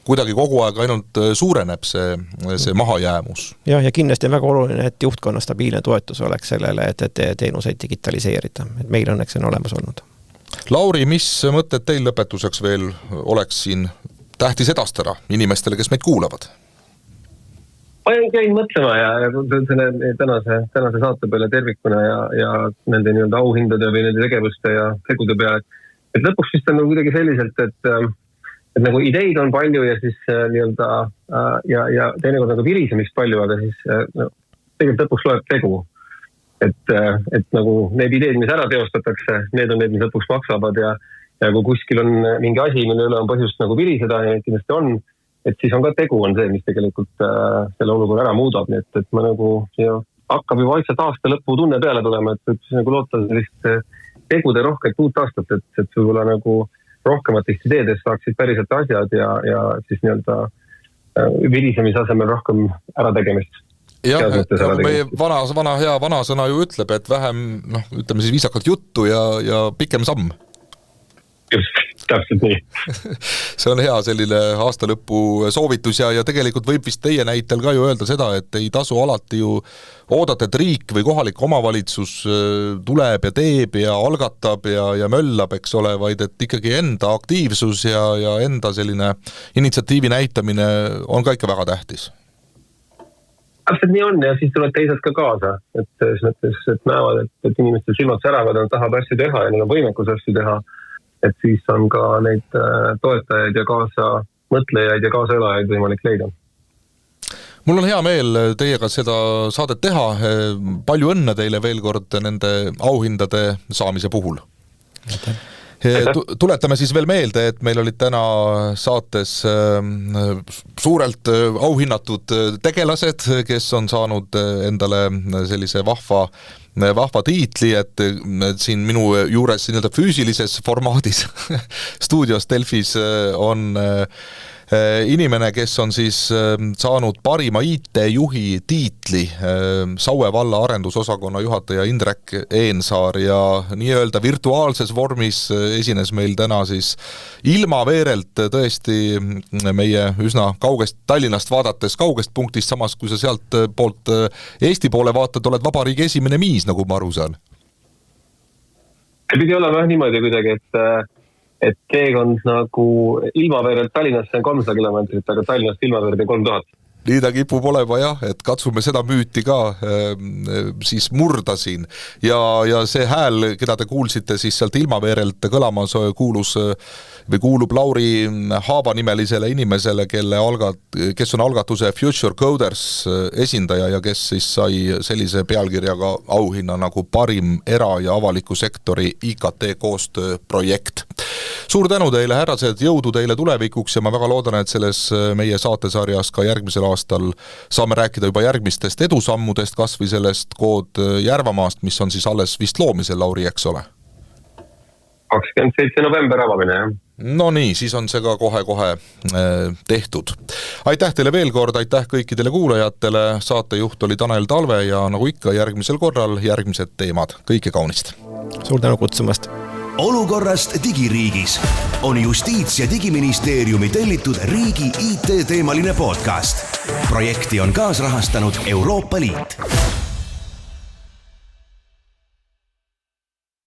kuidagi kogu aeg ainult suureneb see mahajäämus. Ja kindlasti on väga oluline, et juhtkonna stabiilne toetus oleks sellele, et teenuseid digitaliseerida. Et meil õnneks on olemas olnud. Lauri, mis mõtted teil lõpetuseks veel oleks siin tähtis edastada inimestele, kes meid kuulavad? Ma käin mõtlema ja selle tänase saate peale tervikuna ja nende nii-öelda auhindade või nende tegevuste ja tegude peale, et lõpuks vist on kuidagi selliselt, et nagu ideid on palju ja siis nii-öelda ja teinekord nagu virisemist palju, aga siis tegelikult lõpuks loeb tegu. Et nagu need ideed, mis ära teostatakse, need on need, mis lõpuks maksavad ja kui kuskil on mingi asi, mille üle on põhjust nagu viriseda ja need kindlasti on, et siis on ka tegu on see, mis tegelikult selle olukorra ära muudab, nii et ma nagu hakkab juba vaikselt aasta lõpu tunne peale tulema, et nagu loota sellist tegude rohket uut aastat, et võib-olla nagu rohkematest ideedest saaksid päriselt asjad ja siis nii-öelda virisemise asemel rohkem ärategemist. Jah, nagu meie vanasõna ju ütleb, et vähem, ütleme siis viisakalt juttu ja pikem samm. Täpselt nii. See on hea selline aastalõpu soovitus ja tegelikult võib vist teie näitel ka ju öelda seda, et ei tasu alati ju oodata, et riik või kohalik omavalitsus tuleb ja teeb ja algatab ja möllab, eks ole, vaid et ikkagi enda aktiivsus ja enda selline initsiatiivi näitamine on ka ikka väga tähtis. Täpselt nii on ja siis tuleb teised ka kaasa, et näevad, et inimestel silmad säravad, nad tahab asju teha ja neil on võimekus asju teha. Et siis on ka neid toetajaid ja kaasa mõtlejaid ja kaaselajaid võimalik leida. Mul on hea meel teiega seda saadet teha. Palju õnne teile veel kord nende auhindade saamise puhul. Tuletame siis veel meelde, et meil olid täna saates suurelt auhinnatud tegelased, kes on saanud endale sellise vahva tiitli, et siin minu juures nii-öelda füüsilises formaadis stuudios Delfis on inimene, kes on siis saanud parima IT-juhi tiitli, Saue valla arendusosakonna juhataja Indrek Eensaar ja nii-öelda virtuaalses vormis esines meil täna siis ilmaveerelt tõesti meie üsna kaugest Tallinnast vaadates kaugest punktist, samas kui sa sealt poolt Eesti poole vaatad, oled vabariigi esimene miis, nagu ma aru saan. See pidi olema niimoodi kuidagi, et teekond nagu ilmaveerelt Tallinnasse on 300 kilomeetrit, aga Tallinnast ilmaveerde 3000. Nii ta kipub olema jah, et katsume seda müüti ka siis murda siin ja see hääl, keda te kuulsite siis sealt ilmaveerelt kõlamas kuulub Lauri Haava nimelisele inimesele, kes on algatuse Future Coders esindaja ja kes siis sai sellise pealkirjaga auhinna nagu parim era- ja avaliku sektori IKT koostööprojekt. Suur tänu teile, härrased, jõudu teile tulevikuks ja ma väga loodan, et selles meie saatesarjas ka järgmisel aastal saame rääkida juba järgmistest edusammudest, kas või sellest kood Järvamaast, mis on siis alles vist loomisel, Lauri, eks ole? 27. november avamine, jah. No nii, siis on see ka kohe tehtud. Aitäh teile veel kord, aitäh kõikidele kuulajatele, saatejuht oli Tanel Talve ja nagu ikka järgmisel korral järgmised teemad. Kõike kaunist! Suur tänu kutsumast! Olukorrast digiriigis on Justiits- ja Digiministeeriumi tellitud riigi IT-teemaline podcast. Projekti on kaasrahastanud Euroopa Liit.